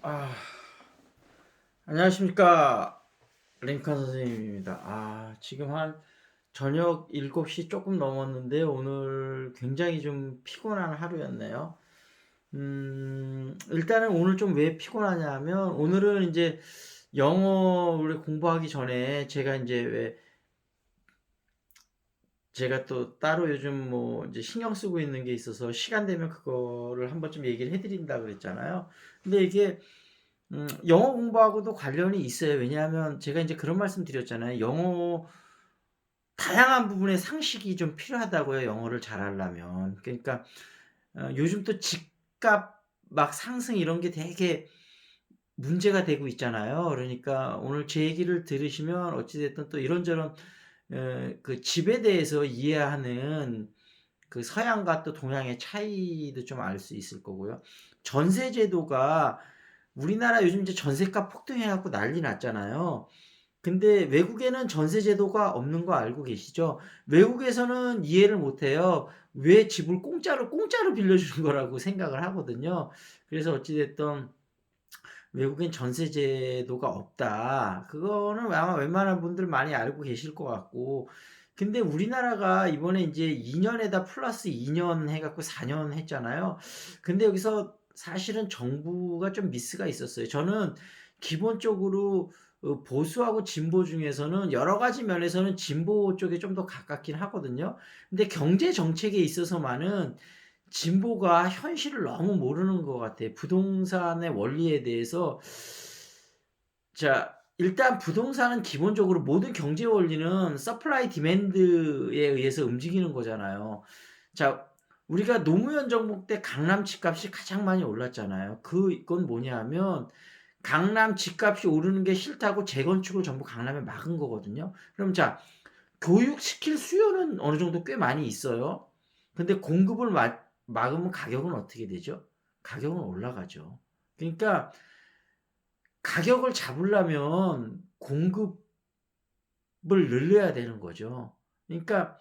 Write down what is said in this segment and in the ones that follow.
아, 안녕하십니까. 링컨 선생님입니다. 지금 한 저녁 7시 조금 넘었는데 오늘 굉장히 좀 피곤한 하루였네요. 일단은 오늘 좀 왜 피곤하냐 하면 오늘은 이제 영어를 공부하기 전에 제가 이제 왜 제가 또 따로 요즘 뭐 이제 신경 쓰고 있는 게 있어서 시간 되면 그거를 한번 좀 얘기를 해드린다 그랬잖아요. 근데 이게 영어 공부하고도 관련이 있어요. 왜냐하면 제가 이제 그런 말씀 드렸잖아요. 영어 다양한 부분의 상식이 좀 필요하다고요. 영어를 잘하려면. 그러니까 요즘 또 집값 막 상승 이런 게 되게 문제가 되고 있잖아요. 그러니까 오늘 제 얘기를 들으시면 어찌 됐든 또 이런저런 그 집에 대해서 이해하는 그 서양과 또 동양의 차이도 좀 알 수 있을 거고요. 전세 제도가 우리나라 요즘 이제 전세가 폭등해 갖고 난리 났잖아요. 근데 외국에는 전세 제도가 없는 거 알고 계시죠? 외국에서는 이해를 못 해요. 왜 집을 공짜로 빌려주는 거라고 생각을 하거든요. 그래서 어찌 됐든 외국엔 전세 제도가 없다. 그거는 아마 웬만한 분들 많이 알고 계실 것 같고. 근데 우리나라가 이번에 이제 2년에다 플러스 2년 해갖고 4년 했잖아요. 근데 여기서 사실은 정부가 좀 미스가 있었어요. 저는 기본적으로 보수하고 진보 중에서는 여러 가지 면에서는 진보 쪽에 좀 더 가깝긴 하거든요. 근데 경제 정책에 있어서만은 진보가 현실을 너무 모르는 것 같아요. 부동산의 원리에 대해서. 자, 일단 부동산은 기본적으로 모든 경제 원리는 서플라이 디맨드에 의해서 움직이는 거잖아요. 자, 우리가 노무현 정부 때 강남 집값이 가장 많이 올랐잖아요. 그건 뭐냐 하면 강남 집값이 오르는 게 싫다고 재건축을 전부 강남에 막은 거거든요. 그럼 자, 교육시킬 수요는 어느 정도 꽤 많이 있어요. 근데 공급을 막으면 가격은 어떻게 되죠? 가격은 올라가죠. 그러니까 가격을 잡으려면 공급을 늘려야 되는 거죠. 그러니까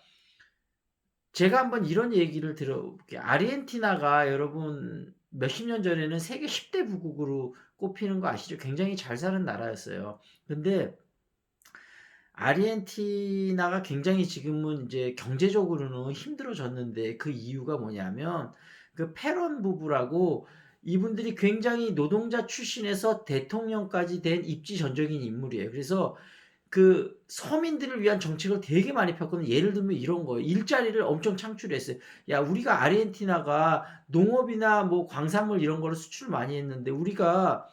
제가 한번 이런 얘기를 들어볼게요. 아르헨티나가 여러분 몇십 년 전에는 세계 10대 부국으로 꼽히는 거 아시죠? 굉장히 잘 사는 나라였어요. 근데 아르헨티나가 굉장히 지금은 이제 경제적으로는 힘들어졌는데 그 이유가 뭐냐면 그 페론 부부라고 이분들이 굉장히 노동자 출신에서 대통령까지 된 입지전적인 인물이에요. 그래서 그 서민들을 위한 정책을 되게 많이 폈거든요. 예를 들면 이런 거예요. 일자리를 엄청 창출했어요. 야, 우리가 아르헨티나가 농업이나 뭐 광산물 이런 거를 수출 많이 했는데 우리가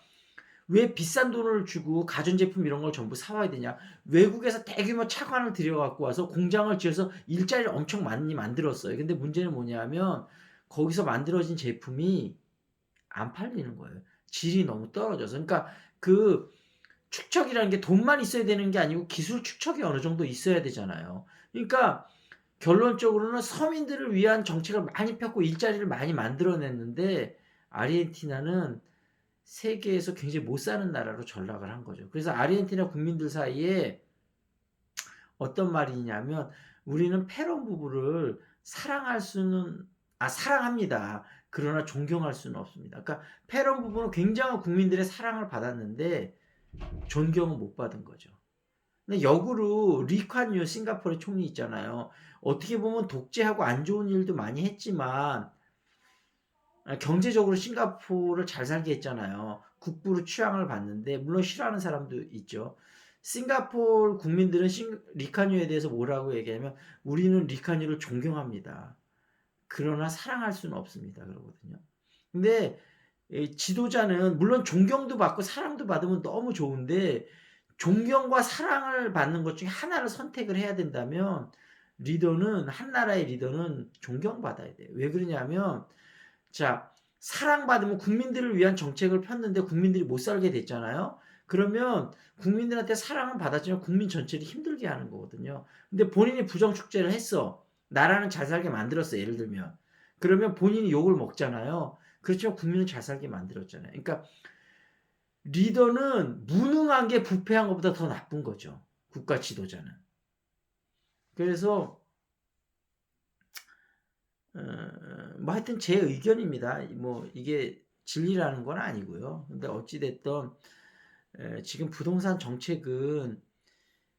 왜 비싼 돈을 주고 가전제품 이런 걸 전부 사와야 되냐? 외국에서 대규모 차관을 들여갖고 와서 공장을 지어서 일자리를 엄청 많이 만들었어요. 근데 문제는 뭐냐면 거기서 만들어진 제품이 안 팔리는 거예요. 질이 너무 떨어져서. 그러니까 그 축척이라는 게 돈만 있어야 되는 게 아니고 기술 축척이 어느 정도 있어야 되잖아요. 그러니까 결론적으로는 서민들을 위한 정책을 많이 폈고 일자리를 많이 만들어냈는데 아르헨티나는 세계에서 굉장히 못 사는 나라로 전락을 한 거죠. 그래서 아르헨티나 국민들 사이에 어떤 말이냐면 우리는 페론 부부를 사랑할 수는 사랑합니다. 그러나 존경할 수는 없습니다. 그러니까 페론 부부는 굉장한 국민들의 사랑을 받았는데 존경은 못 받은 거죠. 근데 역으로 리콴유 싱가포르 총리 있잖아요. 어떻게 보면 독재하고 안 좋은 일도 많이 했지만 경제적으로 싱가포르를 잘 살게 했잖아요. 국부로 취향을 받는데 물론 싫어하는 사람도 있죠. 싱가포르 국민들은 리카뉴에 대해서 뭐라고 얘기하면 우리는 리카뉴를 존경합니다. 그러나 사랑할 수는 없습니다. 그러거든요. 근데 지도자는 물론 존경도 받고 사랑도 받으면 너무 좋은데 존경과 사랑을 받는 것 중에 하나를 선택을 해야 된다면 리더는 한 나라의 리더는 존경받아야 돼요. 왜 그러냐면 자, 사랑받으면 국민들을 위한 정책을 폈는데 국민들이 못 살게 됐잖아요. 그러면 국민들한테 사랑은 받았지만 국민 전체를 힘들게 하는 거거든요. 근데 본인이 부정축제를 했어. 나라는 잘 살게 만들었어. 예를 들면. 그러면 본인이 욕을 먹잖아요. 그렇지만 국민은 잘 살게 만들었잖아요. 그러니까 리더는 무능한 게 부패한 것보다 더 나쁜 거죠. 국가 지도자는. 그래서 뭐 하여튼 제 의견입니다. 뭐 이게 진리라는 건 아니고요. 근데 어찌 됐든 지금 부동산 정책은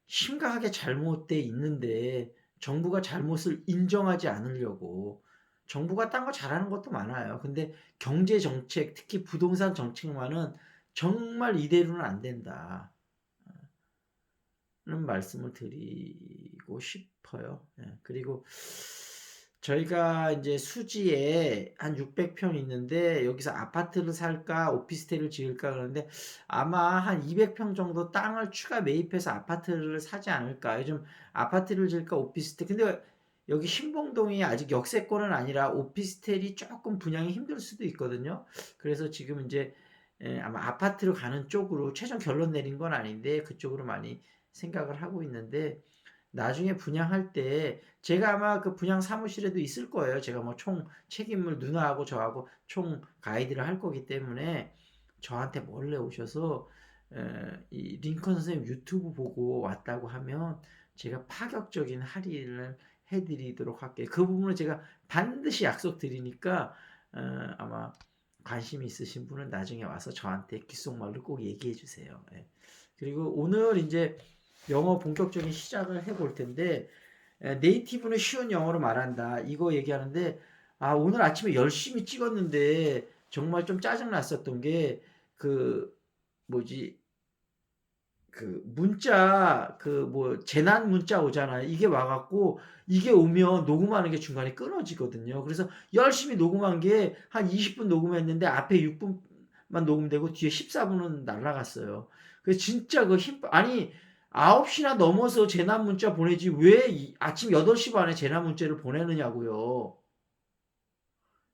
심각하게 잘못돼 있는데 정부가 잘못을 인정하지 않으려고 정부가 딴 거 잘하는 것도 많아요. 근데 경제 정책, 특히 부동산 정책만은 정말 이대로는 안 된다. 는 말씀을 드리고 싶어요. 예. 그리고 저희가 이제 수지에 한 600평 있는데 여기서 아파트를 살까 오피스텔을 지을까 그러는데 아마 한 200평 정도 땅을 추가 매입해서 아파트를 사지 않을까. 요즘 아파트를 지을까 오피스텔. 근데 여기 신봉동이 아직 역세권은 아니라 오피스텔이 조금 분양이 힘들 수도 있거든요. 그래서 지금 이제 아마 아파트로 가는 쪽으로 최종 결론 내린 건 아닌데 그쪽으로 많이 생각을 하고 있는데 나중에 분양할 때 제가 아마 그 분양 사무실에도 있을 거예요. 제가 뭐 총 책임을 누나하고 저하고 총 가이드를 할 거기 때문에 저한테 몰래 오셔서 이 링컨 선생님 유튜브 보고 왔다고 하면 제가 파격적인 할인을 해드리도록 할게요. 그 부분을 제가 반드시 약속드리니까 아마 관심이 있으신 분은 나중에 와서 저한테 귓속말로 꼭 얘기해 주세요. 예. 그리고 오늘 이제 영어 본격적인 시작을 해볼 텐데 네이티브는 쉬운 영어로 말한다 이거 얘기하는데 오늘 아침에 열심히 찍었는데 정말 좀 짜증 났었던 게 그 뭐지 그 문자 그 뭐 재난 문자 오잖아요. 이게 와갖고 이게 오면 녹음하는 게 중간에 끊어지거든요. 그래서 열심히 녹음한 게 한 20분 녹음했는데 앞에 6분만 녹음되고 뒤에 14분은 날라갔어요. 그래서 진짜 그 아니 9시나 넘어서 재난 문자 보내지 왜 아침 8시 반에 재난 문자를 보내느냐고요.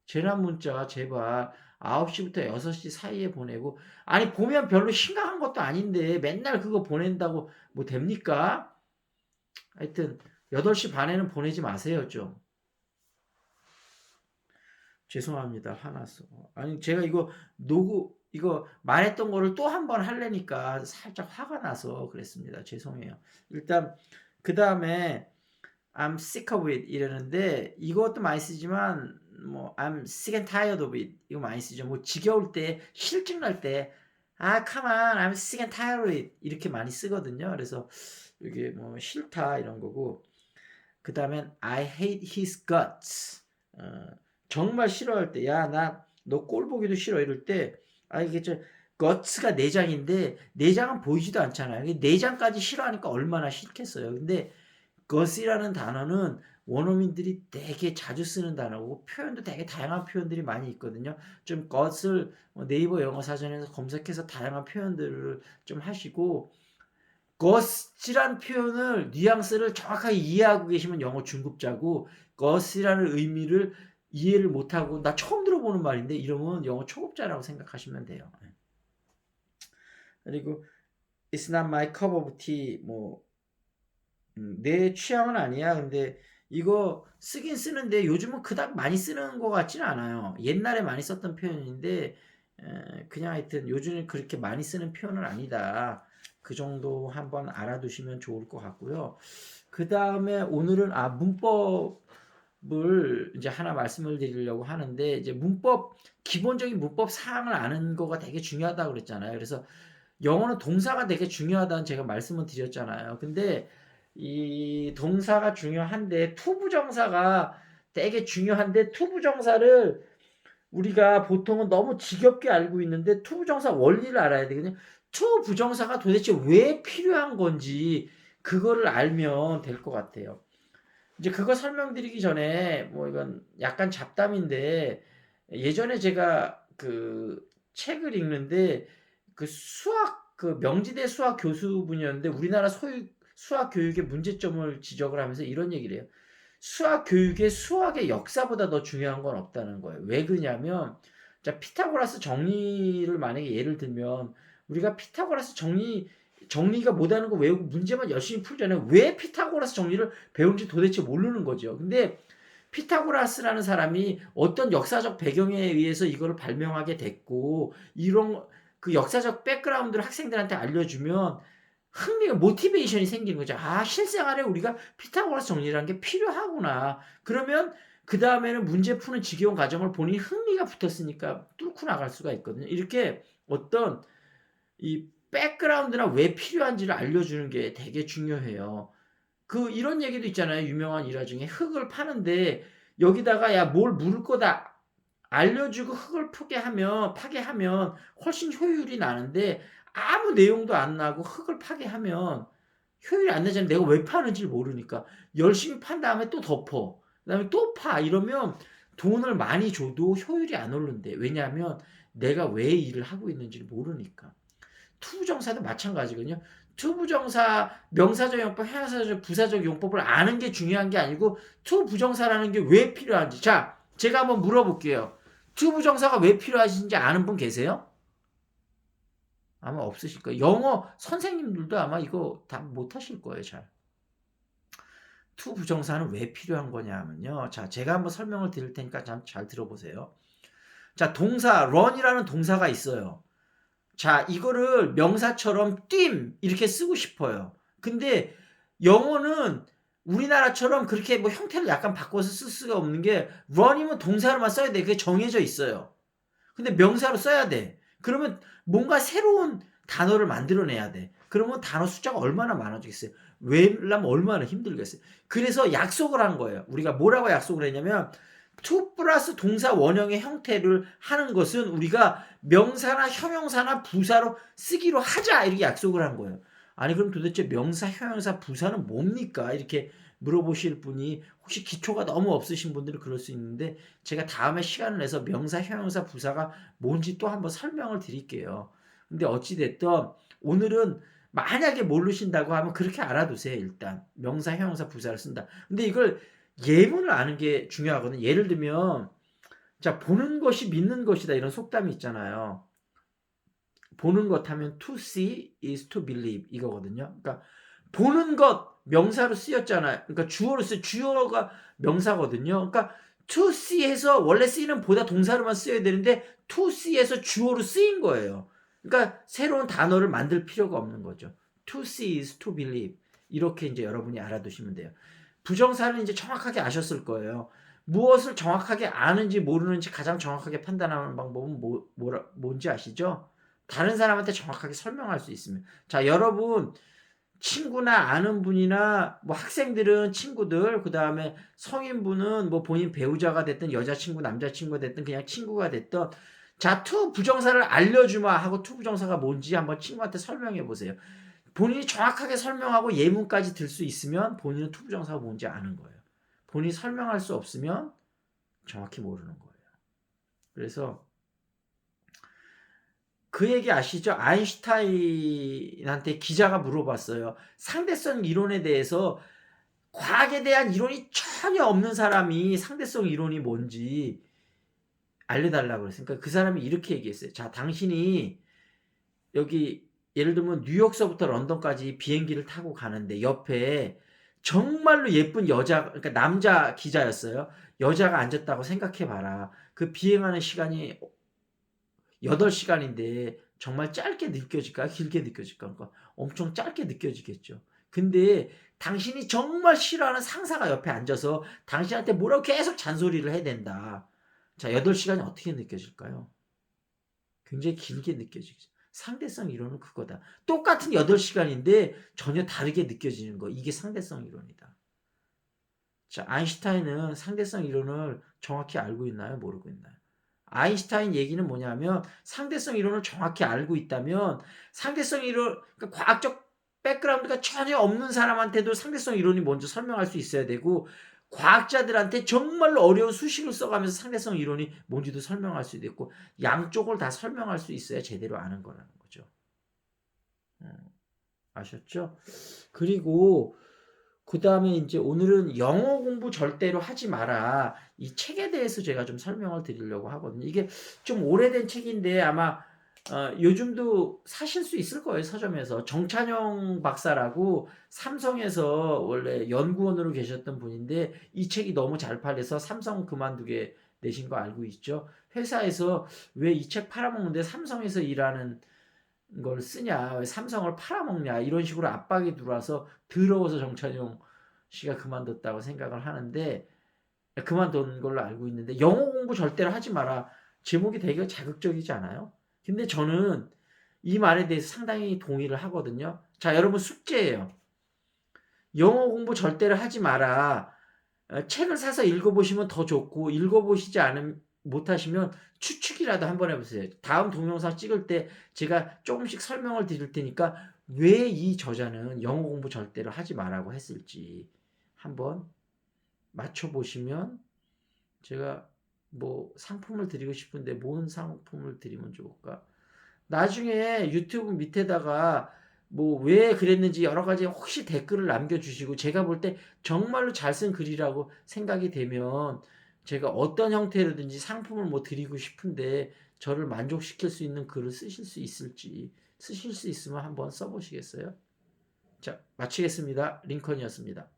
재난 문자 제발 9시부터 6시 사이에 보내고 아니 보면 별로 심각한 것도 아닌데 맨날 그거 보낸다고 뭐 됩니까? 하여튼 8시 반에는 보내지 마세요 좀. 죄송합니다. 화나서. 아니 제가 이거 말했던 거를 또 한 번 하려니까 살짝 화가 나서 그랬습니다. 죄송해요. 일단 그 다음에 I'm sick of it 이러는데 이것도 많이 쓰지만 뭐 I'm sick and tired of it 이거 많이 쓰죠. 뭐 지겨울 때 실증 날 때 come on I'm sick and tired of it 이렇게 많이 쓰거든요. 그래서 이게 뭐 싫다 이런 거고 그 다음엔 I hate his guts 정말 싫어할 때 야 나 너 꼴 보기도 싫어 이럴 때 이게 guts가 내장인데 내장은 보이지도 않잖아요. 내장까지 싫어하니까 얼마나 싫겠어요. 근데 gut이라는 단어는 원어민들이 되게 자주 쓰는 단어고 표현도 되게 다양한 표현들이 많이 있거든요. 좀 gut을 네이버 영어 사전에서 검색해서 다양한 표현들을 좀 하시고 gut이란 표현을 뉘앙스를 정확하게 이해하고 계시면 영어 중급자고 gut이라는 의미를 이해를 못하고 나 처음 들어보는 말인데 이러면 영어 초급자라고 생각하시면 돼요. 그리고 It's not my cup of tea 뭐 내 취향은 아니야. 근데 이거 쓰긴 쓰는데 요즘은 그닥 많이 쓰는 것 같지는 않아요. 옛날에 많이 썼던 표현인데 그냥 하여튼 요즘은 그렇게 많이 쓰는 표현은 아니다. 그 정도 한번 알아두시면 좋을 것 같고요. 그 다음에 오늘은 문법을 이제 하나 말씀을 드리려고 하는데 이제 기본적인 문법 사항을 아는 거가 되게 중요하다고 그랬잖아요. 그래서 영어는 동사가 되게 중요하다는 제가 말씀을 드렸잖아요. 근데 이 동사가 중요한데 투부정사가 되게 중요한데 투부정사를 우리가 보통은 너무 지겹게 알고 있는데 투부정사 원리를 알아야 되거든요. 투부정사가 도대체 왜 필요한 건지 그거를 알면 될 것 같아요. 이제 그거 설명드리기 전에 뭐 이건 약간 잡담인데 예전에 제가 그 책을 읽는데 그 명지대 수학 교수분이었는데 우리나라 수학 교육의 문제점을 지적을 하면서 이런 얘기를 해요. 수학 교육의 수학의 역사보다 더 중요한 건 없다는 거예요. 왜 그러냐면 자 피타고라스 정리를 만약에 예를 들면 우리가 피타고라스 정리가 못하는 거 외우고 문제만 열심히 풀잖아요. 왜 피타고라스 정리를 배운지 도대체 모르는 거죠. 근데 피타고라스라는 사람이 어떤 역사적 배경에 의해서 이거를 발명하게 됐고 이런 그 역사적 백그라운드를 학생들한테 알려주면 모티베이션이 생기는 거죠. 실생활에 우리가 피타고라스 정리라는 게 필요하구나. 그러면 그다음에는 문제 푸는 지겨운 과정을 본인이 흥미가 붙었으니까 뚫고 나갈 수가 있거든요. 이렇게 어떤 이 백그라운드나 왜 필요한지를 알려주는 게 되게 중요해요. 이런 얘기도 있잖아요. 유명한 일화 중에 흙을 파는데 여기다가 야 뭘 물 거다 알려주고 흙을 파괴하면 훨씬 효율이 나는데 아무 내용도 안 나고 흙을 파괴하면 효율이 안 나잖아요. 내가 왜 파는지를 모르니까. 열심히 판 다음에 또 덮어. 그다음에 또 파. 이러면 돈을 많이 줘도 효율이 안 오른대. 왜냐하면 내가 왜 일을 하고 있는지를 모르니까. 투부정사도 마찬가지거든요. 투부정사 명사적 용법, 형용사적, 부사적 용법을 아는 게 중요한 게 아니고 투부정사라는 게 왜 필요한지. 자, 제가 한번 물어볼게요. 투부정사가 왜 필요하신지 아는 분 계세요? 아마 없으실 거예요. 영어 선생님들도 아마 이거 다 못하실 거예요, 잘. 투부정사는 왜 필요한 거냐면요. 자, 제가 한번 설명을 드릴 테니까 잘 들어보세요. 자, 동사, run이라는 동사가 있어요. 자, 이거를 명사처럼 뛴 이렇게 쓰고 싶어요. 근데 영어는 우리나라처럼 그렇게 뭐 형태를 약간 바꿔서 쓸 수가 없는 게 run이면 동사로만 써야 돼. 그게 정해져 있어요. 근데 명사로 써야 돼. 그러면 뭔가 새로운 단어를 만들어내야 돼. 그러면 단어 숫자가 얼마나 많아지겠어요. 외우려면 얼마나 힘들겠어요. 그래서 약속을 한 거예요. 우리가 뭐라고 약속을 했냐면 to 플러스 동사 원형의 형태를 하는 것은 우리가 명사나 형용사나 부사로 쓰기로 하자 이렇게 약속을 한 거예요. 아니 그럼 도대체 명사, 형용사, 부사는 뭡니까? 이렇게 물어보실 분이 혹시 기초가 너무 없으신 분들은 그럴 수 있는데 제가 다음에 시간을 내서 명사, 형용사, 부사가 뭔지 또 한번 설명을 드릴게요. 근데 어찌 됐든 오늘은 만약에 모르신다고 하면 그렇게 알아두세요. 일단 명사, 형용사, 부사를 쓴다. 근데 이걸 예문을 아는 게 중요하거든요. 예를 들면 자 보는 것이 믿는 것이다 이런 속담이 있잖아요. 보는 것 하면 to see is to believe 이거거든요. 그러니까 보는 것 명사로 쓰였잖아요. 그러니까 주어가 명사거든요. 그러니까 to see에서 원래 쓰이는 보다 동사로만 쓰여야 되는데 to see에서 주어로 쓰인 거예요. 그러니까 새로운 단어를 만들 필요가 없는 거죠. to see is to believe 이렇게 이제 여러분이 알아두시면 돼요. 부정사는 이제 정확하게 아셨을 거예요. 무엇을 정확하게 아는지 모르는지 가장 정확하게 판단하는 방법은 뭔지 아시죠? 다른 사람한테 정확하게 설명할 수 있으면. 자, 여러분 친구나 아는 분이나 뭐 학생들은 친구들, 그다음에 성인분은 뭐 본인 배우자가 됐든 여자친구, 남자친구가 됐든 그냥 친구가 됐든 자, 투 부정사를 알려주마 하고 투 부정사가 뭔지 한번 친구한테 설명해 보세요. 본인이 정확하게 설명하고 예문까지 들 수 있으면 본인은 투 부정사가 뭔지 아는 거예요. 본인이 설명할 수 없으면 정확히 모르는 거예요. 그래서 그 얘기 아시죠? 아인슈타인한테 기자가 물어봤어요. 상대성 이론에 대해서 과학에 대한 이론이 전혀 없는 사람이 상대성 이론이 뭔지 알려달라고 그랬어요. 그러니까 그 사람이 이렇게 얘기했어요. 자, 당신이 여기 예를 들면 뉴욕서부터 런던까지 비행기를 타고 가는데 옆에 정말로 예쁜 여자, 그러니까 남자 기자였어요. 여자가 앉았다고 생각해 봐라. 그 비행하는 시간이 8시간인데 정말 짧게 느껴질까? 길게 느껴질까? 그러니까 엄청 짧게 느껴지겠죠. 근데 당신이 정말 싫어하는 상사가 옆에 앉아서 당신한테 뭐라고 계속 잔소리를 해야 된다. 자, 8시간이 어떻게 느껴질까요? 굉장히 길게 느껴지죠. 상대성 이론은 그거다. 똑같은 8시간인데 전혀 다르게 느껴지는 거. 이게 상대성 이론이다. 자, 아인슈타인은 상대성 이론을 정확히 알고 있나요? 모르고 있나요? 아인슈타인 얘기는 뭐냐면 상대성 이론을 정확히 알고 있다면 상대성 이론, 그러니까 과학적 백그라운드가 전혀 없는 사람한테도 상대성 이론이 먼저 설명할 수 있어야 되고 과학자들한테 정말로 어려운 수식을 써가면서 상대성 이론이 뭔지도 설명할 수도 있고 양쪽을 다 설명할 수 있어야 제대로 아는 거라는 거죠. 아셨죠? 그리고 그 다음에 이제 오늘은 영어 공부 절대로 하지 마라. 이 책에 대해서 제가 좀 설명을 드리려고 하거든요. 이게 좀 오래된 책인데 아마 요즘도 사실 수 있을 거예요. 서점에서. 정찬영 박사라고 삼성에서 원래 연구원으로 계셨던 분인데 이 책이 너무 잘 팔려서 삼성 그만두게 내신 거 알고 있죠? 회사에서 왜 이 책 팔아먹는데 삼성에서 일하는 걸 쓰냐, 왜 삼성을 팔아먹냐 이런 식으로 압박이 들어와서 더러워서 정찬용 씨가 그만뒀다고 생각을 하는데 그만둔 걸로 알고 있는데 영어 공부 절대로 하지 마라. 제목이 되게 자극적이지 않아요? 근데 저는 이 말에 대해서 상당히 동의를 하거든요. 자, 여러분 숙제예요. 영어 공부 절대로 하지 마라. 책을 사서 읽어보시면 더 좋고 읽어보시지 않으면 못하시면 추측이라도 한번 해보세요. 다음 동영상 찍을 때 제가 조금씩 설명을 드릴 테니까 왜 이 저자는 영어 공부 절대로 하지 마라고 했을지 한번 맞춰보시면 제가 뭐 상품을 드리고 싶은데 뭔 상품을 드리면 좋을까? 나중에 유튜브 밑에다가 뭐 왜 그랬는지 여러 가지 혹시 댓글을 남겨주시고 제가 볼 때 정말로 잘 쓴 글이라고 생각이 되면 제가 어떤 형태로든지 상품을 뭐 드리고 싶은데 저를 만족시킬 수 있는 글을 쓰실 수 있을지 쓰실 수 있으면 한번 써보시겠어요? 자, 마치겠습니다. 링컨이었습니다.